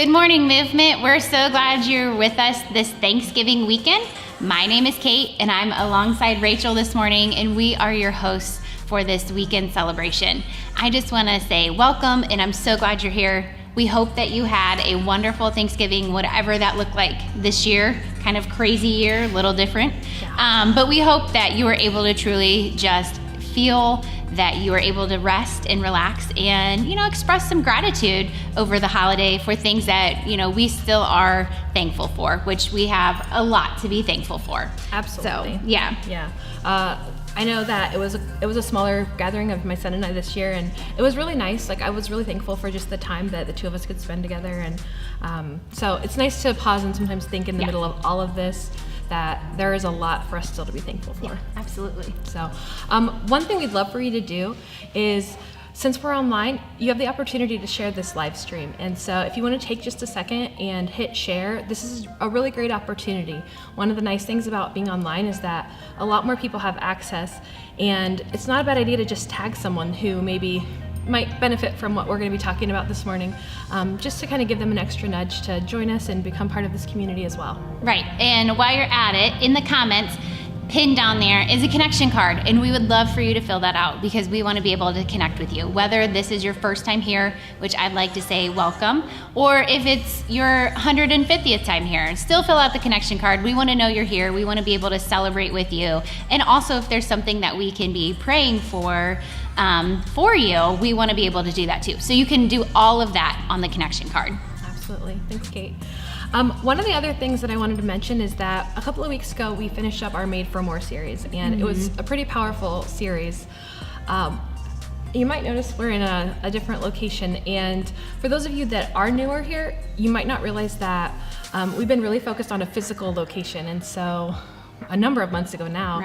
Good morning, Movement. We're so glad you're with us this Thanksgiving weekend. My name is Kate, and I'm alongside Rachel this morning, and we are your hosts for this weekend celebration. I just want to say welcome, and I'm so glad you're here. We hope that you had a wonderful Thanksgiving, whatever that looked like this year. Kind of crazy year, a little different. But we hope that you were able to truly just feel that you were able to rest and relax and, express some gratitude over the holiday for things that, we still are thankful for, which we have a lot to be thankful for. Absolutely. So, yeah. Yeah. I know that it was a smaller gathering of my son and I this year, and it was really nice. Like, I was really thankful for just the time that the two of us could spend together, and so it's nice to pause and sometimes think in the middle of all of this that there is a lot for us still to be thankful for. Yeah, absolutely. So one thing we'd love for you to do is, since we're online, you have the opportunity to share this live stream. And so if you want to take just a second and hit share, this is a really great opportunity. One of the nice things about being online is that a lot more people have access, and it's not a bad idea to just tag someone who maybe might benefit from what we're going to be talking about this morning, just to kind of give them an extra nudge to join us and become part of this community as well. Right, and while you're at it, in the comments, pinned down there is a connection card, and we would love for you to fill that out because we want to be able to connect with you. Whether this is your first time here, which I'd like to say welcome, or if it's your 150th time here, still fill out the connection card. We want to know you're here. We want to be able to celebrate with you. And also, if there's something that we can be praying for you, we want to be able to do that too. So you can do all of that on the connection card. Absolutely. Thanks, Kate. One of the other things that I wanted to mention is that a couple of weeks ago we finished up our Made for More series, and it was a pretty powerful series. You might notice we're in a different location, and for those of you that are newer here, you might not realize that we've been really focused on a physical location, and so a number of months ago now,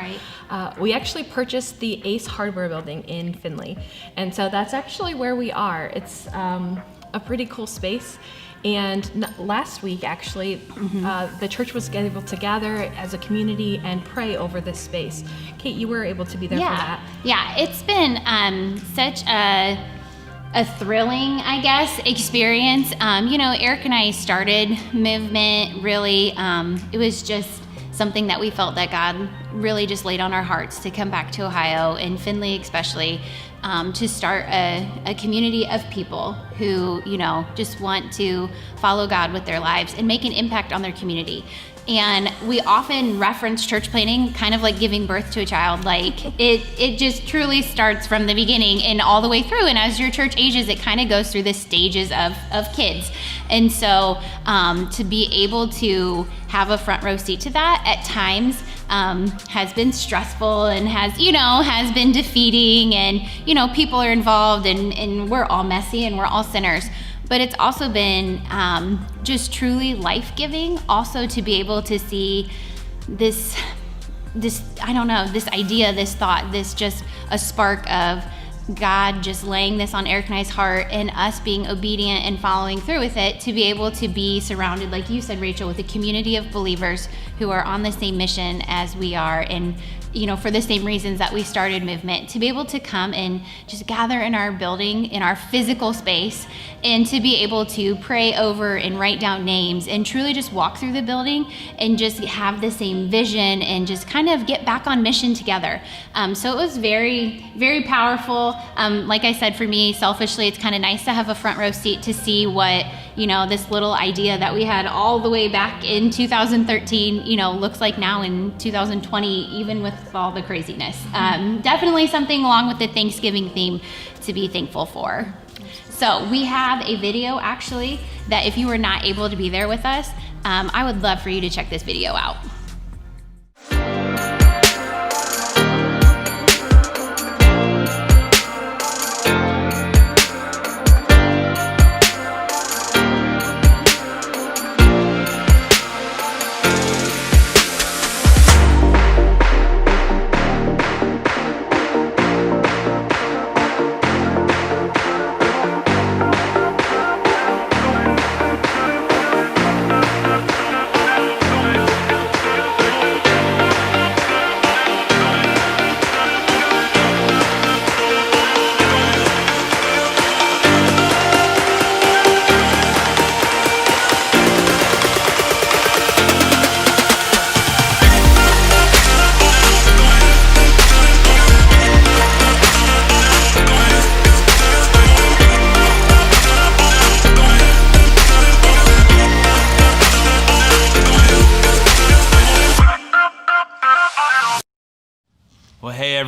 we actually purchased the Ace Hardware building in Findlay, and so that's actually where we are. It's a pretty cool space. And last week, actually, the church was able to gather as a community and pray over this space. Kate, you were able to be there for that. Yeah, it's been such a thrilling, I guess, experience. Eric and I started Movement, really, it was just something that we felt that God really just laid on our hearts to come back to Ohio, and Findlay especially, to start a community of people who, just want to follow God with their lives and make an impact on their community. And we often reference church planting kind of like giving birth to a child. Like it just truly starts from the beginning and all the way through. And as your church ages, it kind of goes through the stages of kids. And so to be able to have a front row seat to that at times has been stressful and has been defeating, and people are involved, and we're all messy and we're all sinners. But it's also been just truly life-giving, also to be able to see this idea, this thought, this just a spark of God just laying this on Eric and I's heart, and us being obedient and following through with it, to be able to be surrounded, like you said, Rachel, with a community of believers who are on the same mission as we are, and for the same reasons that we started Movement, to be able to come and just gather in our building, in our physical space, and to be able to pray over and write down names and truly just walk through the building and just have the same vision and just kind of get back on mission together. So it was very, very powerful. Like I said, for me, selfishly, it's kind of nice to have a front row seat to see what, this little idea that we had all the way back in 2013, looks like now in 2020, even with all the craziness. Definitely something along with the Thanksgiving theme to be thankful for. So we have a video, actually, that if you were not able to be there with us, I would love for you to check this video out.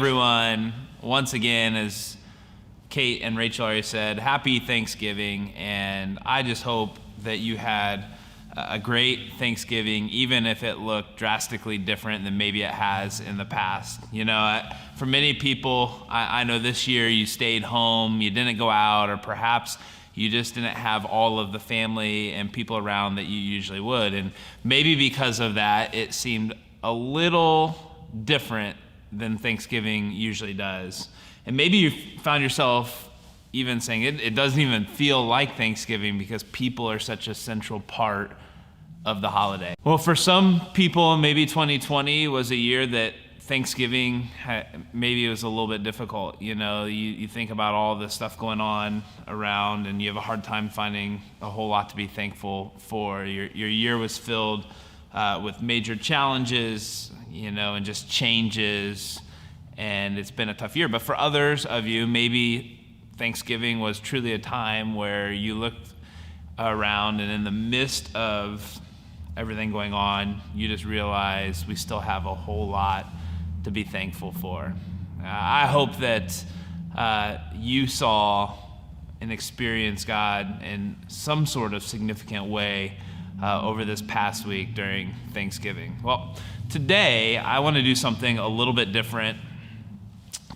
everyone. Once again, as Kate and Rachel already said, happy Thanksgiving, and I just hope that you had a great Thanksgiving, even if it looked drastically different than maybe it has in the past. You know, for many people, I know this year you stayed home, you didn't go out, or perhaps you just didn't have all of the family and people around that you usually would. And maybe because of that, it seemed a little different than Thanksgiving usually does. And maybe you found yourself even saying it doesn't even feel like Thanksgiving because people are such a central part of the holiday. Well, for some people, maybe 2020 was a year that Thanksgiving, maybe it was a little bit difficult. You know, you think about all the stuff going on around and you have a hard time finding a whole lot to be thankful for. Your year was filled with major challenges, you know, and just changes, and it's been a tough year. But for others of you, maybe Thanksgiving was truly a time where you looked around and in the midst of everything going on, you just realize we still have a whole lot to be thankful for. I hope that you saw and experienced God in some sort of significant way over this past week during Thanksgiving. Well, today I want to do something a little bit different.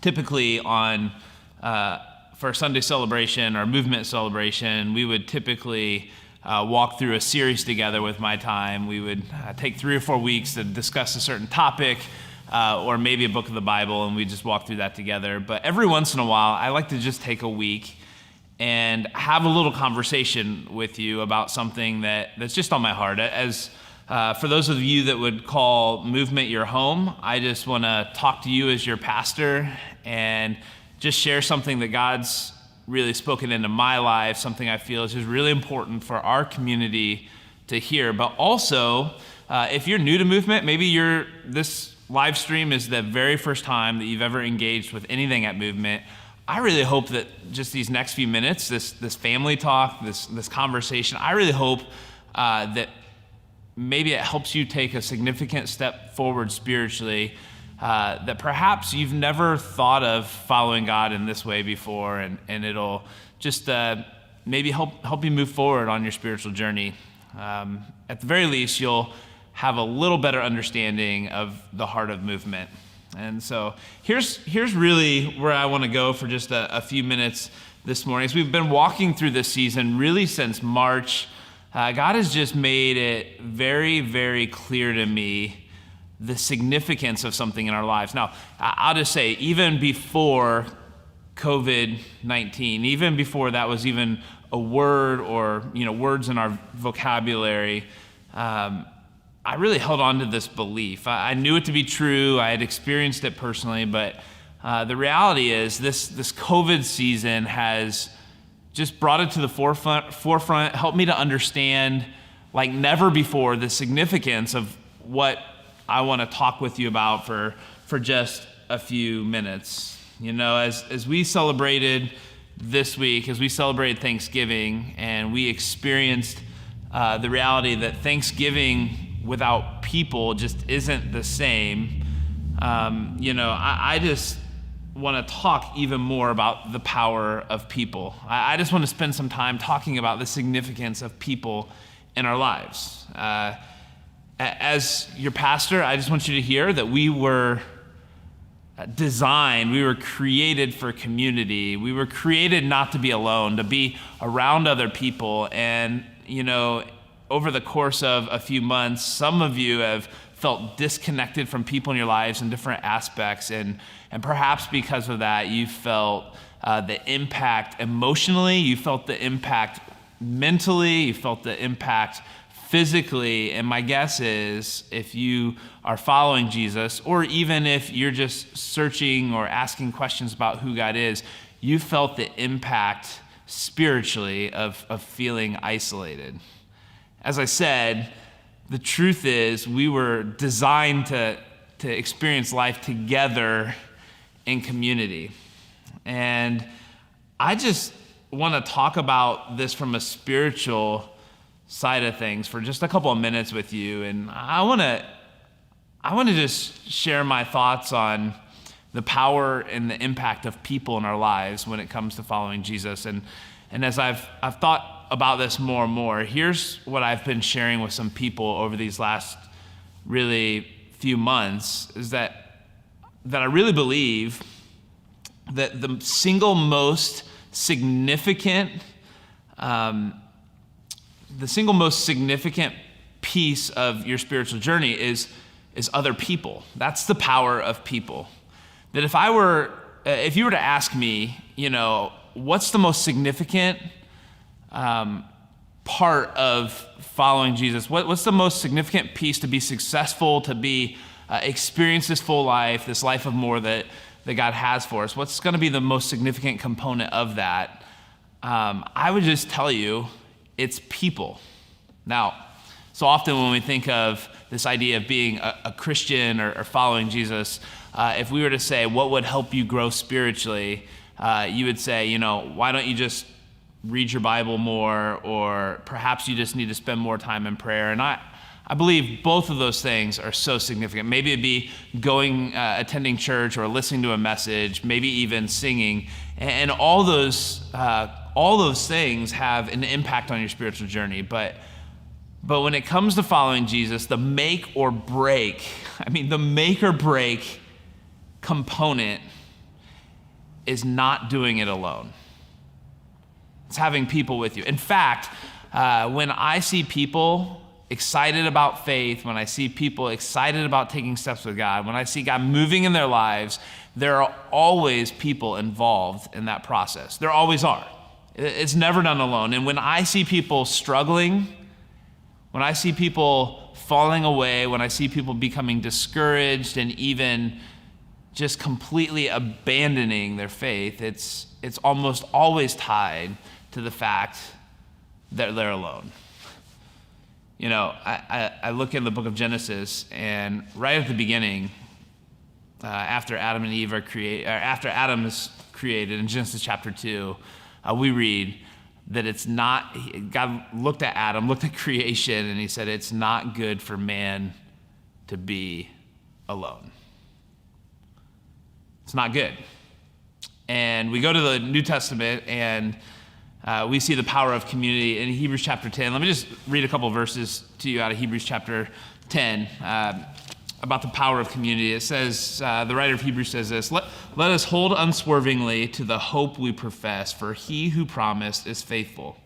Typically for a Sunday celebration or movement celebration, we would typically walk through a series together with My Time. We would take 3 or 4 weeks to discuss a certain topic or maybe a book of the Bible, and we just walk through that together. But every once in a while, I like to just take a week and have a little conversation with you about something that's just on my heart. As for those of you that would call movement your home, I just want to talk to you as your pastor and just share something that God's really spoken into my life, something I feel is just really important for our community to hear. But also, if you're new to movement, maybe this live stream is the very first time that you've ever engaged with anything at Movement. I really hope that just these next few minutes, this family talk, this conversation, I really hope that maybe it helps you take a significant step forward spiritually, that perhaps you've never thought of following God in this way before, and it'll just maybe help you move forward on your spiritual journey. At the very least, you'll have a little better understanding of the heart of movement. And so here's really where I want to go for just a few minutes this morning. As we've been walking through this season really since March, God has just made it very, very clear to me the significance of something in our lives. Now, I'll just say, even before COVID-19, even before that was even a word or words in our vocabulary, I really held on to this belief. I knew it to be true. I had experienced it personally, but the reality is this COVID season has just brought it to the forefront, helped me to understand like never before the significance of what I want to talk with you about for just a few minutes. You know, as we celebrated this week, as we celebrated Thanksgiving, and we experienced the reality that Thanksgiving without people just isn't the same, I just want to talk even more about the power of people. I just want to spend some time talking about the significance of people in our lives. As your pastor, I just want you to hear that we were designed, we were created for community. We were created not to be alone, to be around other people. And, over the course of a few months, some of you have felt disconnected from people in your lives in different aspects. And perhaps because of that, you felt the impact emotionally, you felt the impact mentally, you felt the impact physically. And my guess is if you are following Jesus, or even if you're just searching or asking questions about who God is, you felt the impact spiritually of feeling isolated. As I said, the truth is we were designed to experience life together in community. And I just want to talk about this from a spiritual side of things for just a couple of minutes with you. And I want to just share my thoughts on the power and the impact of people in our lives when it comes to following Jesus. And as I've thought about this more and more, here's what I've been sharing with some people over these last really few months, is that I really believe that the single most significant piece of your spiritual journey is other people. That's the power of people. That if you were to ask me, what's the most significant part of following Jesus? What's the most significant piece to be successful, to be experience this full life, this life of more that God has for us? What's going to be the most significant component of that? I would just tell you, it's people. Now, so often when we think of this idea of being a Christian or following Jesus, if we were to say, what would help you grow spiritually? You would say, why don't you just read your Bible more, or perhaps you just need to spend more time in prayer. And I believe both of those things are so significant. Maybe it'd be attending church or listening to a message, maybe even singing. And all those things have an impact on your spiritual journey. But when it comes to following Jesus, the make or break component is not doing it alone. It's having people with you. In fact, when I see people excited about faith, when I see people excited about taking steps with God, when I see God moving in their lives, there are always people involved in that process. There always are. It's never done alone. And when I see people struggling, when I see people falling away, when I see people becoming discouraged and even just completely abandoning their faith, it's almost always tied to the fact that they're alone. I look in the book of Genesis, and right at the beginning, after Adam and Eve after Adam is created in Genesis chapter 2, we read that it's not. God looked at Adam, looked at creation, and he said, "It's not good for man to be alone." It's not good. And we go to the New Testament, and we see the power of community in Hebrews chapter 10. Let me just read a couple of verses to you out of Hebrews chapter 10 about the power of community. It says, the writer of Hebrews says this, let us hold unswervingly to the hope we profess, for he who promised is faithful.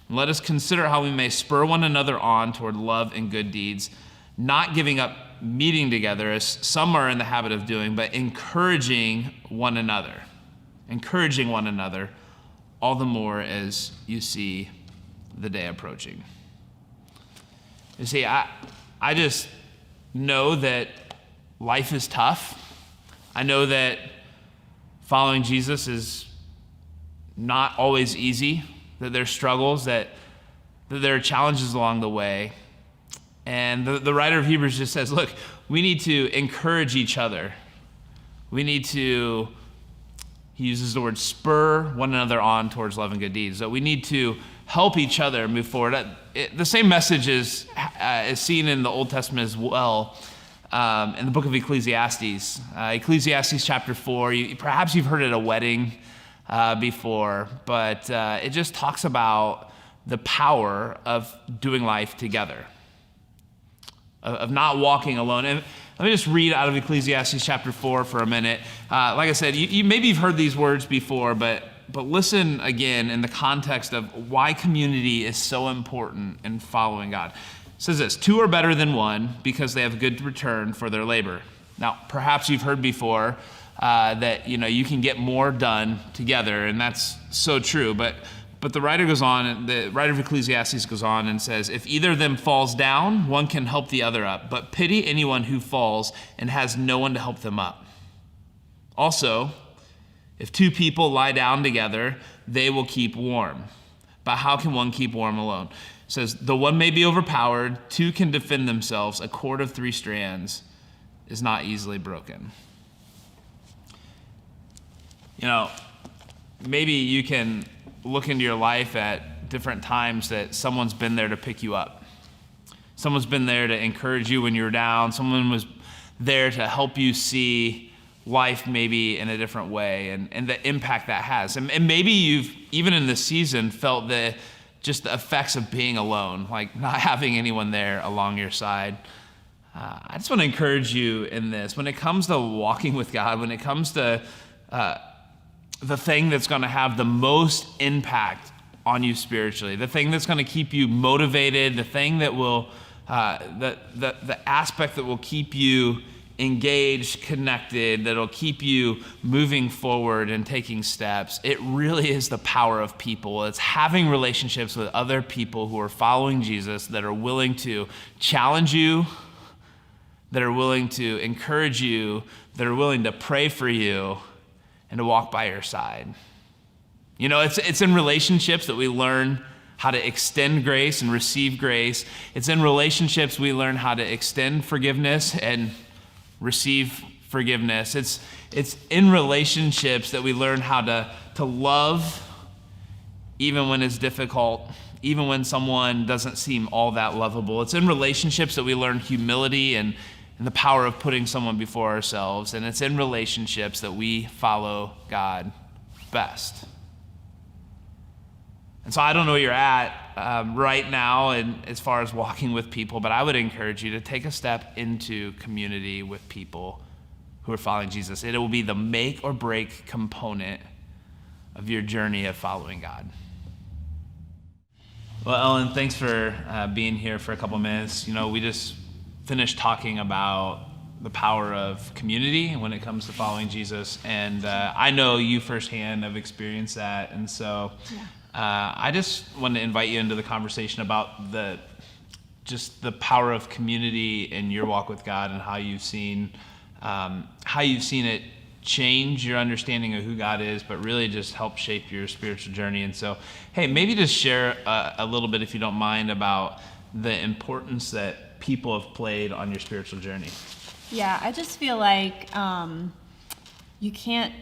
And let us consider how we may spur one another on toward love and good deeds, not giving up meeting together as some are in the habit of doing, but encouraging one another, all the more as you see the day approaching. You see, I just know that life is tough. I know that following Jesus is not always easy, that there's struggles, that there are challenges along the way. And the writer of Hebrews just says, look, we need to encourage each other. We need to, he uses the word spur one another on towards love and good deeds. So we need to help each other move forward. The same message is seen in the Old Testament as well, in the book of Ecclesiastes. Ecclesiastes chapter 4, perhaps you've heard it at a wedding before, but it just talks about the power of doing life together, of not walking alone. And let me just read out of Ecclesiastes chapter 4 for a minute. Like I said, maybe you've heard these words before, but listen again in the context of why community is so important in following God. It says this, 2 are better than 1 because they have a good return for their labor. Now, perhaps you've heard before that you can get more done together, and that's so true, but the writer goes on, the writer of Ecclesiastes goes on and says, if either of them falls down, one can help the other up, but pity anyone who falls and has no one to help them up. Also, if 2 people lie down together, they will keep warm. But how can one keep warm alone? It says, though one may be overpowered, 2 can defend themselves. A cord of 3 strands is not easily broken. Maybe you can look into your life at different times that someone's been there to pick you up. Someone's been there to encourage you when you're down. Someone was there to help you see life maybe in a different way, and the impact that has. And maybe you've, even in this season, felt the effects of being alone, like not having anyone there along your side. I just want to encourage you in this. When it comes to walking with God, when it comes to the thing that's going to have the most impact on you spiritually, the thing that's going to keep you motivated, the thing that will, the aspect that will keep you engaged, connected, that'll keep you moving forward and taking steps, it really is the power of people. It's having relationships with other people who are following Jesus, that are willing to challenge you, that are willing to encourage you, that are willing to pray for you, and to walk by your side. You know, it's in relationships that we learn how to extend grace and receive grace. It's in relationships we learn how to extend forgiveness and receive forgiveness. It's in relationships that we learn how to love even when it's difficult, even when someone doesn't seem all that lovable. It's in relationships that we learn humility and the power of putting someone before ourselves. And it's in relationships that we follow God best. And so I don't know where you're at right now and as far as walking with people, but I would encourage you to take a step into community with people who are following Jesus. It will be the make or break component of your journey of following God. Well, Ellen, thanks for being here for a couple minutes. You know, we just finished talking about the power of community when it comes to following Jesus, and I know you firsthand have experienced that, and so I just want to invite you into the conversation about the power of community in your walk with God, and how you've seen it change your understanding of who God is, but really just help shape your spiritual journey. And so, hey, maybe just share a little bit, if you don't mind, about the importance that people have played on your spiritual journey. Yeah, I just feel like you can't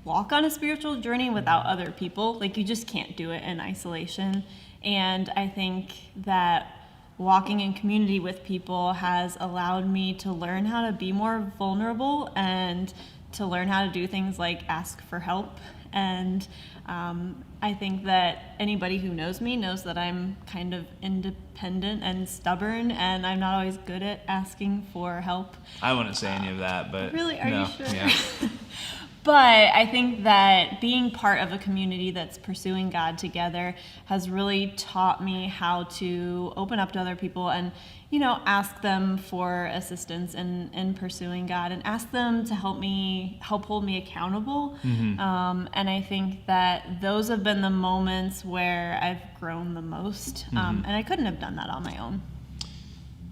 walk on a spiritual journey without other people. Like, you just can't do it in isolation. And I think that walking in community with people has allowed me to learn how to be more vulnerable and to learn how to do things like ask for help. And I think that anybody who knows me knows that I'm kind of independent and stubborn, and I'm not always good at asking for help. I wouldn't say any of that, but really, are you sure? Yeah. But I think that being part of a community that's pursuing God together has really taught me how to open up to other people and, you know, ask them for assistance in pursuing God, and ask them to help hold me accountable. Mm-hmm. And I think that those have been the moments where I've grown the most. And I couldn't have done that on my own.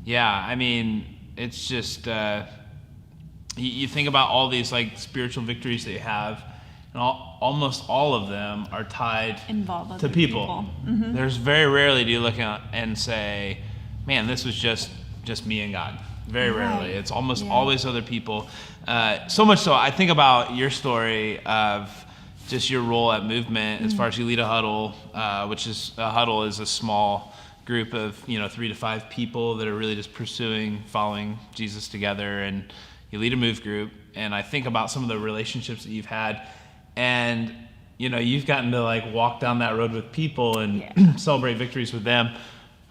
Yeah, I mean, it's just, you think about all these like spiritual victories that you have, and almost all of them are tied to people. Mm-hmm. There's very rarely do you look at and say, man, this was just me and God. Very rarely. It's almost always other people. So much so, I think about your story of just your role at Movement as far as you lead a huddle, which is a small group of 3 to 5 people that are really just following Jesus together, and you lead a move group. And I think about some of the relationships that you've had, and you've gotten to like walk down that road with people and celebrate victories with them.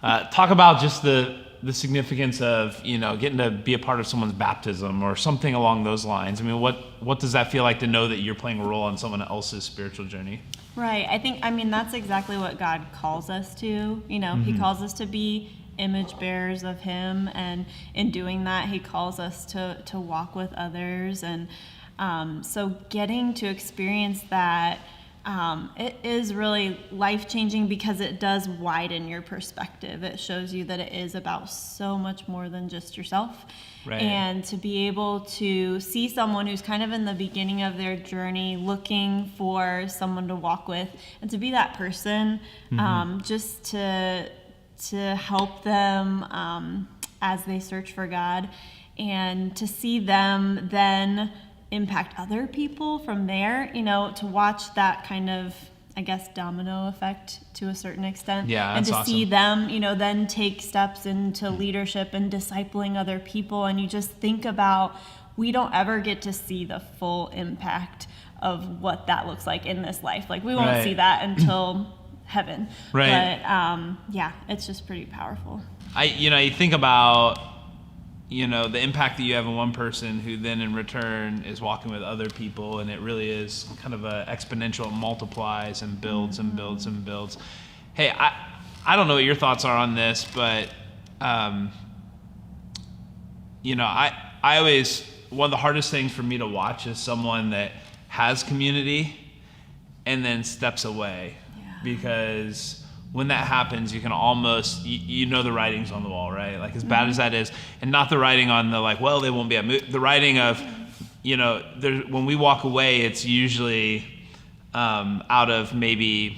Talk about just the significance of getting to be a part of someone's baptism or something along those lines. I mean, what does that feel like to know that you're playing a role on someone else's spiritual journey? Right. I mean, that's exactly what God calls us to. He calls us to be image bearers of Him, and in doing that, He calls us to walk with others. And so getting to experience that, it is really life-changing, because it does widen your perspective. It shows you that it is about so much more than just yourself. Right. And to be able to see someone who's kind of in the beginning of their journey, looking for someone to walk with, and to be that person, just to help them as they search for God, and to see them then impact other people from there, to watch that kind of, I guess, domino effect to a certain extent. Yeah, and that's to see them, then take steps into leadership and discipling other people. And you just think about, we don't ever get to see the full impact of what that looks like in this life. Like we won't Right. see that until heaven. Right. But yeah, it's just pretty powerful. You think about, the impact that you have on one person who then in return is walking with other people, and it really is kind of a exponential, it multiplies and builds and builds and builds. Hey, I don't know what your thoughts are on this, but I always, one of the hardest things for me to watch is someone that has community and then steps away. Because when that happens, you can almost, you know the writing's on the wall, right? Like as bad as that is, and not the writing on the like, well, they won't be the writing of, when we walk away, it's usually out of maybe,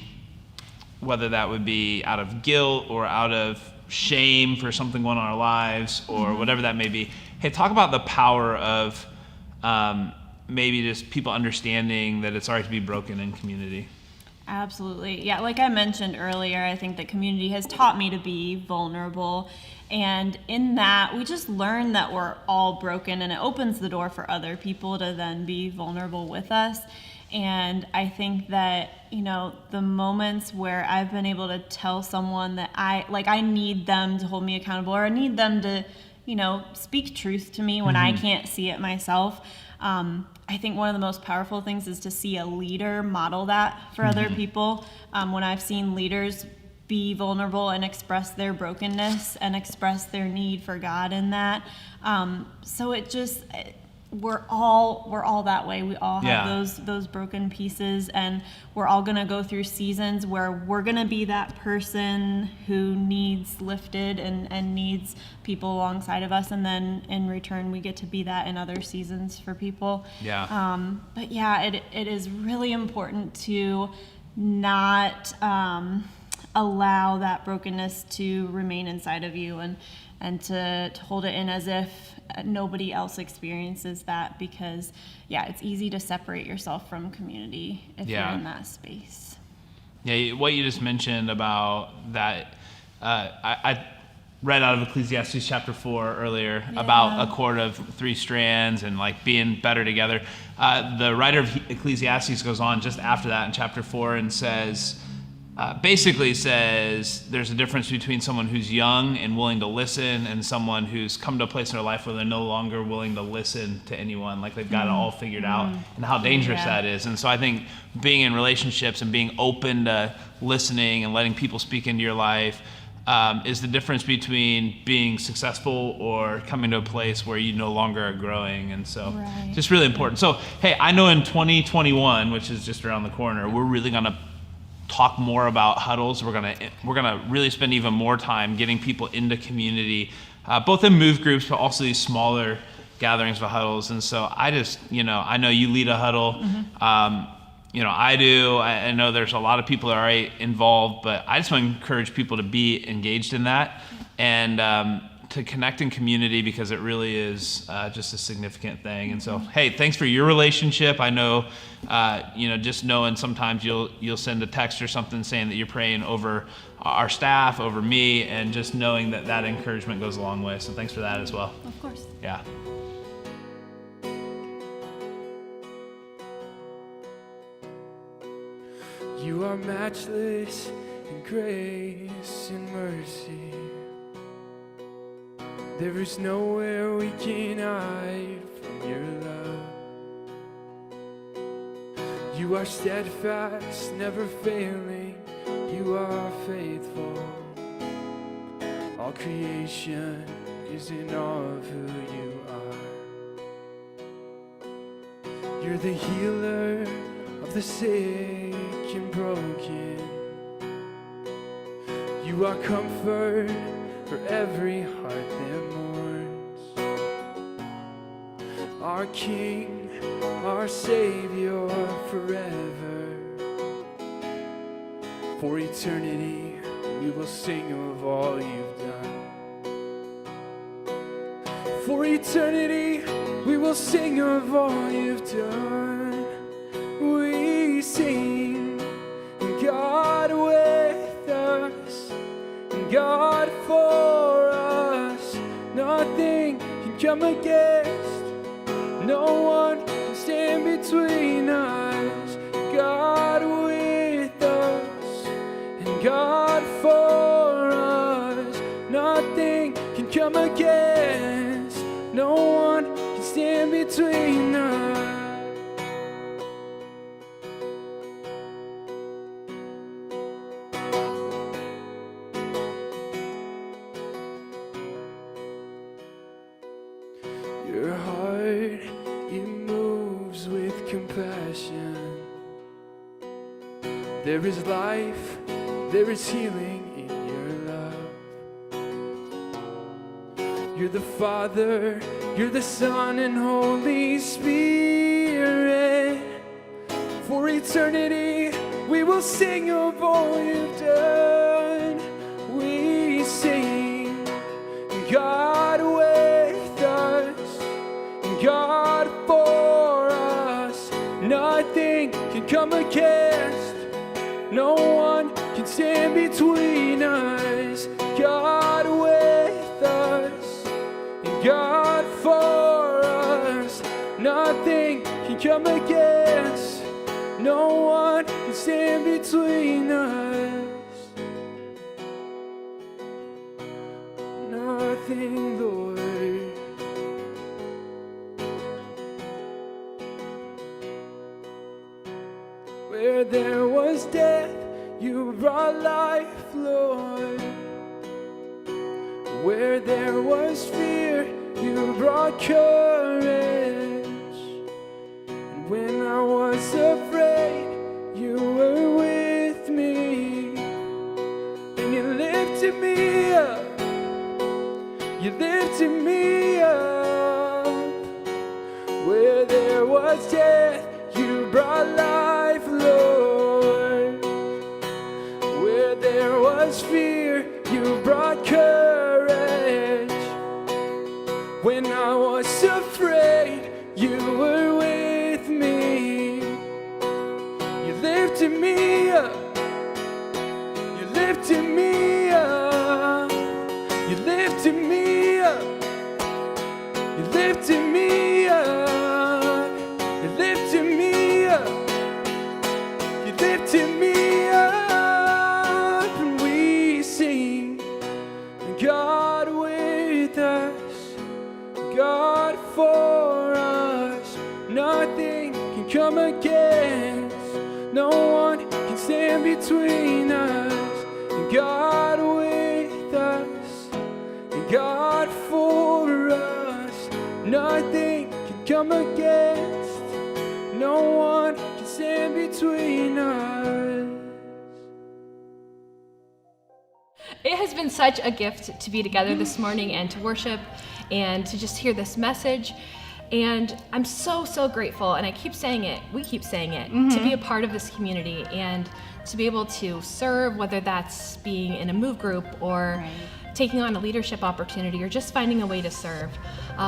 whether that would be out of guilt or out of shame for something going on in our lives or whatever that may be. Hey, talk about the power of maybe just people understanding that it's all right to be broken in community. Absolutely. Yeah, like I mentioned earlier, I think that community has taught me to be vulnerable. And in that, we just learn that we're all broken, and it opens the door for other people to then be vulnerable with us. And I think that, the moments where I've been able to tell someone that I need them to hold me accountable, or I need them to, speak truth to me when I can't see it myself. I think one of the most powerful things is to see a leader model that for other people. When I've seen leaders be vulnerable and express their brokenness and express their need for God in that. So it just, we're all that way. We all have those broken pieces, and we're all gonna go through seasons where we're gonna be that person who needs lifted and needs people alongside of us, and then in return we get to be that in other seasons for people. But yeah, it is really important to not allow that brokenness to remain inside of you, and to hold it in as if nobody else experiences that, because it's easy to separate yourself from community if you're in that space. What you just mentioned about that, I read out of Ecclesiastes chapter 4 earlier about a cord of 3 strands and like being better together. The writer of Ecclesiastes goes on just after that in chapter 4 and says, basically says there's a difference between someone who's young and willing to listen and someone who's come to a place in their life where they're no longer willing to listen to anyone, like they've got it all figured out, and how dangerous that is. And so I think being in relationships and being open to listening and letting people speak into your life is the difference between being successful or coming to a place where you no longer are growing. And so just really important. So hey, I know in 2021, which is just around the corner, we're really gonna talk more about huddles. We're gonna really spend even more time getting people into community, both in move groups, but also these smaller gatherings of huddles. And so I just, I know you lead a huddle. I do. I know there's a lot of people that are already involved, but I just want to encourage people to be engaged in that and to connect in community, because it really is just a significant thing. And so, hey, thanks for your relationship. I know, just knowing sometimes you'll send a text or something saying that you're praying over our staff, over me, and just knowing that encouragement goes a long way. So thanks for that as well. Of course. Yeah. You are matchless in grace and mercy. There is nowhere we can hide from your love. You are steadfast, never failing. You are faithful. All creation is in awe of who you are. You're the healer of the sick and broken. You are comfort for every heart that mourns. Our King, our Savior forever. For eternity we will sing of all you've done. For eternity we will sing of all you've done. We sing, God with us, God for us. Nothing can come against, There is life, there is healing in your love. You're the Father, you're the Son, and Holy Spirit. For eternity, we will sing of all you've done. We sing, God with us, God for us. Nothing can come against, no one can stand between us. God with us, and God for us. Nothing can come against, no one can stand between us. Nothing, Lord. Where there was death, you brought life, Lord. Where there was fear, you brought courage. And when I was afraid, you were with me. And you lifted me up. You lifted me up. Where there was death, you brought life, Lord. Where there was fear, you brought courage. When I was afraid, you were with me. You lifted me up. You lifted me up. You lifted me up. You lifted me up. You lifted me up. You lifted me up. And we sing, God with us, God for us. Nothing can come against, no one can stand between us. And God with us, and God for us. Nothing can come against, no one can stand between us. It has been such a gift to be together this morning and to worship and to just hear this message. And I'm so, so grateful, and I keep saying it, we keep saying it, to be a part of this community and to be able to serve, whether that's being in a move group or taking on a leadership opportunity or just finding a way to serve.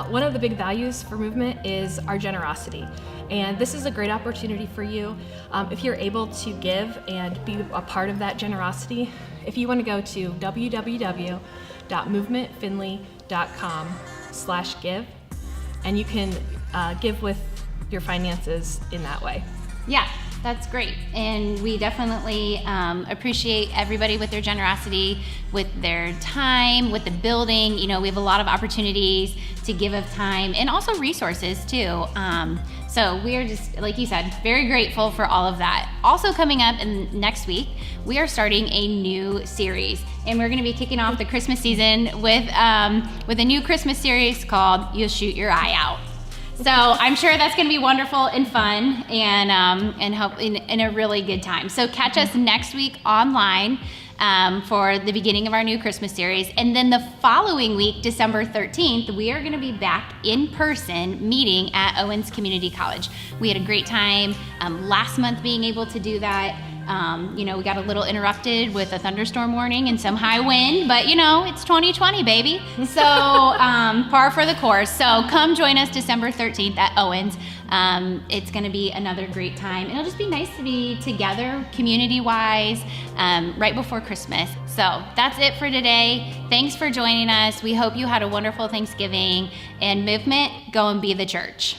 One of the big values for Movement is our generosity. And this is a great opportunity for you. If you're able to give and be a part of that generosity, if you want to go to www.movementfinley.com/give, and you can give with your finances in that way. Yeah, that's great. And we definitely appreciate everybody with their generosity, with their time, with the building. You know, we have a lot of opportunities to give of time and also resources too. So we are just, like you said, very grateful for all of that. Also coming up in next week, we are starting a new series, and we're going to be kicking off the Christmas season with a new Christmas series called "You'll Shoot Your Eye Out." So I'm sure that's going to be wonderful and fun and help in a really good time. So catch us next week online for the beginning of our new Christmas series. And then the following week, December 13th, we are going to be back in person meeting at Owens Community College. We had a great time last month being able to do that. We got a little interrupted with a thunderstorm warning and some high wind, but it's 2020, baby. So par for the course. So come join us December 13th at Owens. It's going to be another great time. It'll just be nice to be together community-wise right before Christmas. So that's it for today. Thanks for joining us. We hope you had a wonderful Thanksgiving. And Movement, go and be the church.